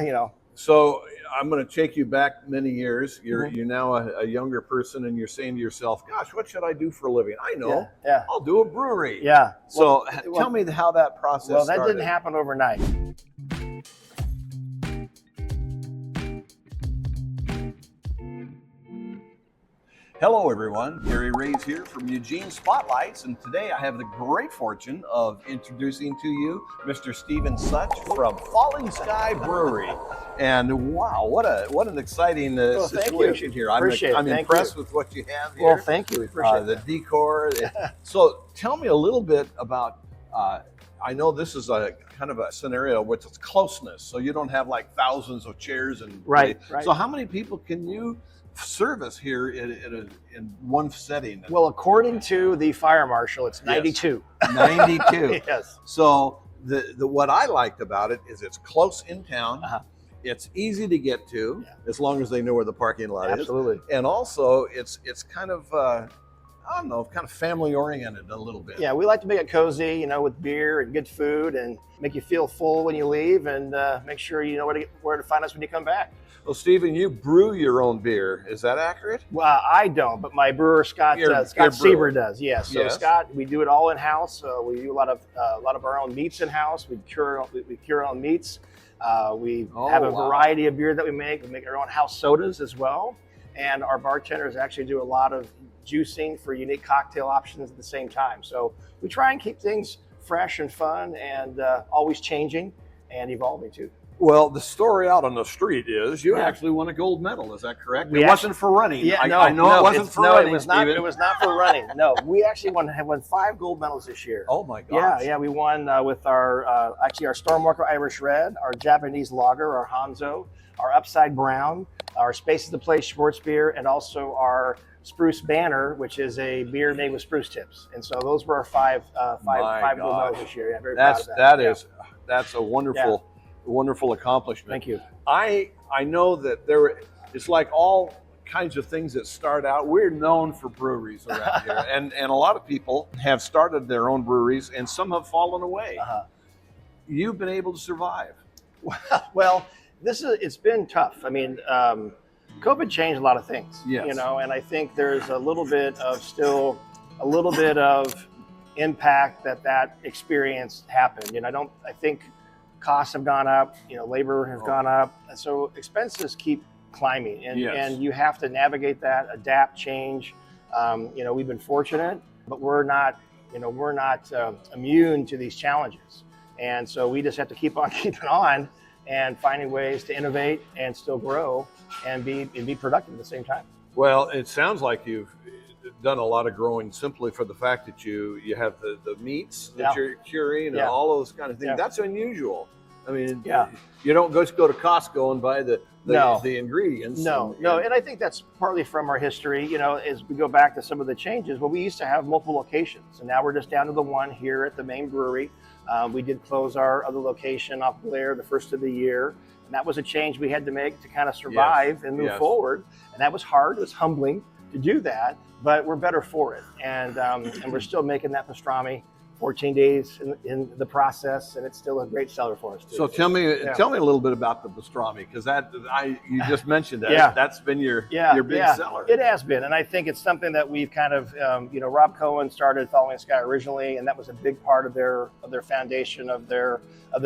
you know. So I'm going to take you back many years. You're now a younger person, and you're saying to yourself, "Gosh, what should I do for a living? I know, Yeah. I'll do a brewery." Yeah. So tell me how that process Well, that started. didn't happen overnight. Hello, everyone. Gary Raze here from Eugene Spotlights, and today I have the great fortune of introducing to you Mr. Stephen Such from Falling Sky Brewery. And wow, what an exciting situation here. I'm impressed with what you have here. Well, thank you. Appreciate the decor. So tell me a little bit about. I know this is a kind of a scenario with its closeness, so you don't have like thousands of chairs and right. So how many people can you service here in one setting? Well, according to the fire marshal, it's 92. Yes. 92. Yes. So the what I liked about it is it's close in town. It's easy to get to as long as they know where the parking lot is. Absolutely. And also it's kind of I don't know, kind of family oriented a little bit. Yeah, we like to make it cozy, you know, with beer and good food, and make you feel full when you leave, and make sure you know where to find us when you come back. Well, Stephen, you brew your own beer. Is that accurate? Well, I don't, but my brewer Scott Sieber does. Yeah, so yes. Scott, we do it all in house. We do a lot of our own meats in house. We cure our own meats. We have a variety of beer that we make. We make our own house sodas as well, and our bartenders actually do a lot of juicing for unique cocktail options at the same time. So we try and keep things fresh and fun, and always changing and evolving too. Well, the story out on the street is you actually won a gold medal. Is that correct? It wasn't for running. Yeah, I know it wasn't for running. It was not for running. No, we actually won 5 gold medals this year. Oh my gosh. Yeah, we won with our our Stormwalker Irish Red, our Japanese Lager, our Hanzo, our Upside Brown, our Space is the Place Schwarzbier, and also our Spruce Banner, which is a beer made with spruce tips. And so those were our five gold medals this year. Yeah, very proud of that. That's a wonderful accomplishment. Thank you. I know that it's like all kinds of things that start out. We're known for breweries around here, and a lot of people have started their own breweries, and some have fallen away. You've been able to survive. Well, it's been tough. I mean, COVID changed a lot of things. Yes. You know, and I think there's a little bit of impact that experience happened. You know, I think costs have gone up, you know, labor has gone up. And so expenses keep climbing, and you have to navigate that, adapt, change. You know, we've been fortunate, but we're not immune to these challenges. And so we just have to keep on keeping on and finding ways to innovate and still grow and be productive at the same time. Well, it sounds like you've done a lot of growing simply for the fact that you have the meats that you're curing and all those kind of things. That's unusual. I mean, you don't just go to Costco and buy the ingredients. No, and I think that's partly from our history. You know, as we go back to some of the changes, well, we used to have multiple locations, and now we're just down to the one here at the main brewery. We did close our other location off Blair the first of the year, and that was a change we had to make to kind of survive and move forward. And that was hard. It was humbling to do that, but we're better for it. And we're still making that pastrami 14 days in the process, and it's still a great seller for us too. So tell me a little bit about the pastrami, because you just mentioned that. That's been your big seller. It has been, and I think it's something that we've kind of Rob Cohen started Falling Sky originally, and that was a big part of their foundation of their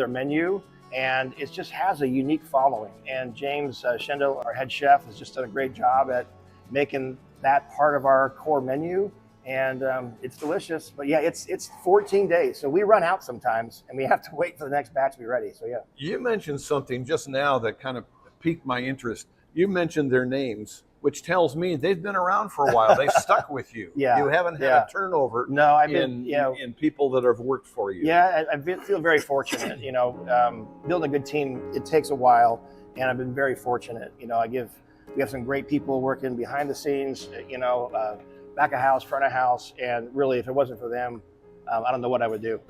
menu, and it just has a unique following. And James Shendo, our head chef, has just done a great job at making that part of our core menu. And it's delicious, but it's 14 days. So we run out sometimes, and we have to wait for the next batch to be ready. So You mentioned something just now that kind of piqued my interest. You mentioned their names, which tells me they've been around for a while. They stuck with you. You haven't had a turnover. No, I've been in people that have worked for you. Yeah, I feel very fortunate. You know, building a good team, it takes a while, and I've been very fortunate. You know, we have some great people working behind the scenes. You know. Back of house, front of house, and really, if it wasn't for them, I don't know what I would do.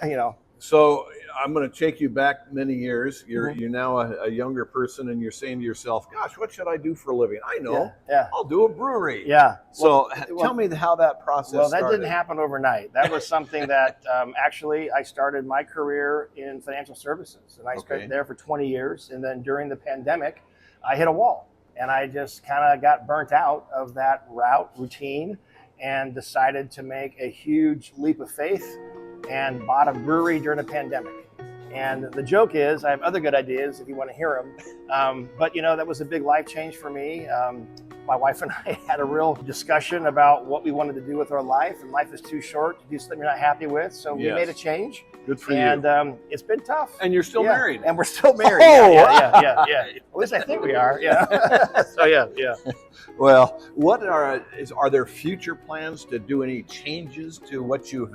You know. So I'm going to take you back many years. You're now a younger person, and you're saying to yourself, "Gosh, what should I do for a living? I know, I'll do a brewery." Yeah. So tell me how that process started. Well, didn't happen overnight. That was something that actually I started my career in financial services, and I spent there for 20 years. And then during the pandemic, I hit a wall, and I just kind of got burnt out of that routine, and decided to make a huge leap of faith and bought a brewery during the pandemic. And the joke is, I have other good ideas if you want to hear them. But that was a big life change for me. My wife and I had a real discussion about what we wanted to do with our life, and life is too short to do something you're not happy with. So we made a change. Good for you. And it's been tough. And you're still married. And we're still married. Yeah. At least I think we are. Yeah. So yeah. Well, are there future plans to do any changes to what you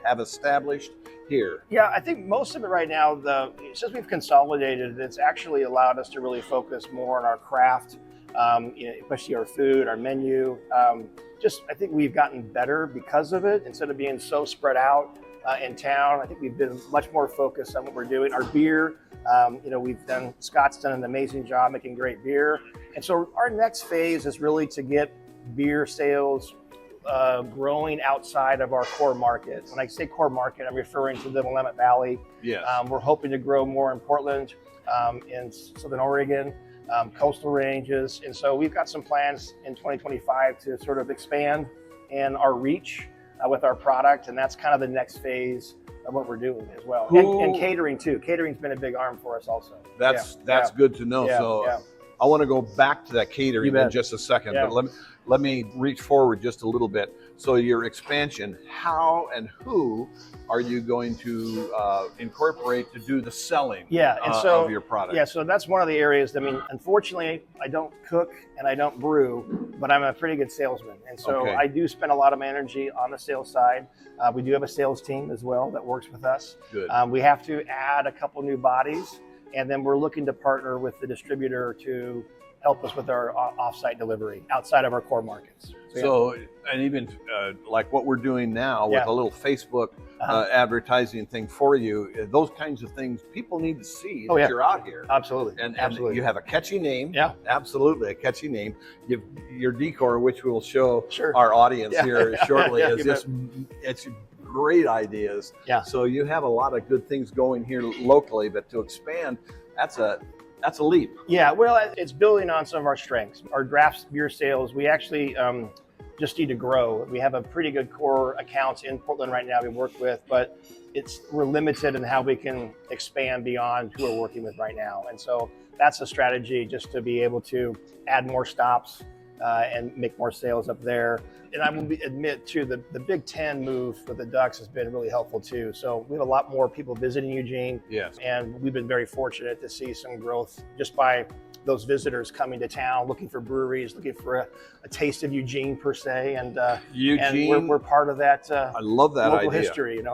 have established here? Yeah, I think most of it right now, since we've consolidated, it's actually allowed us to really focus more on our craft, especially our food, our menu. I think we've gotten better because of it. Instead of being so spread out in town, I think we've been much more focused on what we're doing. Our beer, Scott's done an amazing job making great beer. And so our next phase is really to get beer sales growing outside of our core market. When I say core market, I'm referring to the Willamette Valley. Yes. We're hoping to grow more in Portland, in Southern Oregon, coastal ranges. And so we've got some plans in 2025 to sort of expand in our reach with our product. And that's kind of the next phase of what we're doing as well. And catering too. Catering's been a big arm for us also. That's good to know. I want to go back to that catering in just a second, but let me reach forward just a little bit. So your expansion, how and who are you going to incorporate to do the selling of your product? Yeah, so that's one of the areas. I mean, unfortunately, I don't cook and I don't brew, but I'm a pretty good salesman. And so I do spend a lot of my energy on the sales side. We do have a sales team as well that works with us. Good. We have to add a couple new bodies. And then we're looking to partner with the distributor to help us with our off-site delivery outside of our core markets. And even like what we're doing now with a little Facebook advertising thing for you, those kinds of things, people need to see that you're out here. Absolutely. And you have a catchy name. Yeah. Absolutely, a catchy name. Your decor, which we'll show our audience here shortly, is just, it's great ideas. Yeah. So you have a lot of good things going here locally, but to expand, that's a leap. Yeah, well, it's building on some of our strengths. Our draft beer sales, we actually just need to grow. We have a pretty good core accounts in Portland right now we work with, but we're limited in how we can expand beyond who we're working with right now. And so that's a strategy, just to be able to add more stops and make more sales up there. And I will admit too, the Big Ten move for the Ducks has been really helpful too. So we have a lot more people visiting Eugene. Yes. And we've been very fortunate to see some growth just by those visitors coming to town, looking for breweries, looking for a taste of Eugene per se. And Eugene, and we're part of that. I love that local idea. History,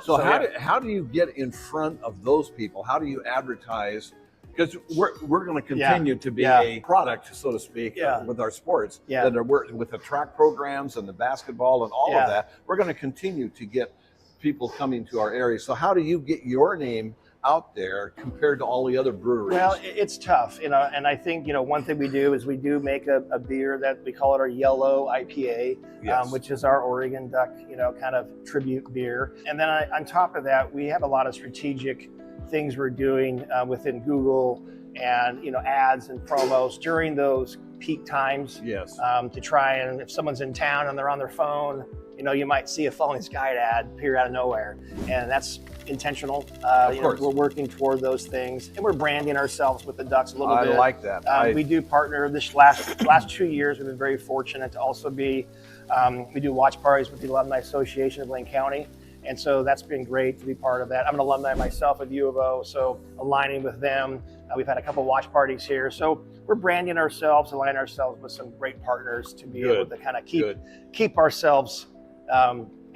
So how do you get in front of those people? How do you advertise? Because we're going to continue to be a product, so to speak, with our sports. Yeah. With the track programs and the basketball and all of that, we're going to continue to get people coming to our area. So how do you get your name out there compared to all the other breweries? Well, it's tough, and I think one thing we do is we do make a beer that we call it our yellow IPA, which is our Oregon Duck, kind of tribute beer. And then on top of that, we have a lot of strategic things we're doing within Google and ads and promos during those peak times. Yes. To try and, if someone's in town and they're on their phone, you might see a Falling Sky ad appear out of nowhere, and that's intentional. Of course. We're working toward those things, and we're branding ourselves with the Ducks a little bit. I like that. We do partner this last 2 years. We've been very fortunate to also be. We do watch parties with the Alumni Association of Lane County. And so that's been great to be part of that. I'm an alumni myself of U of O, so aligning with them. We've had a couple watch parties here. So we're branding ourselves, aligning ourselves with some great partners to be able to kind of keep ourselves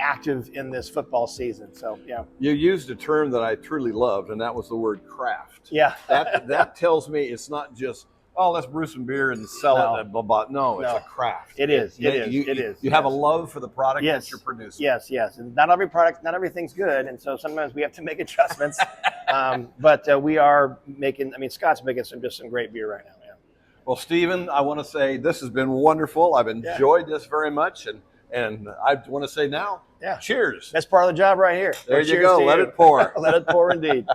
active in this football season. So, You used a term that I truly loved, and that was the word craft. Yeah. That tells me it's not just oh, let's brew some beer and sell it. Blah, blah. No, it's a craft. It is. It is. You have a love for the product that you're producing. Yes. And not everything's good, and so sometimes we have to make adjustments. But we are making. I mean, Scott's making some great beer right now. Yeah. Well, Stephen, I want to say this has been wonderful. I've enjoyed this very much, and I want to say now, cheers. That's part of the job right here. There you go. Let it pour. Let it pour, indeed.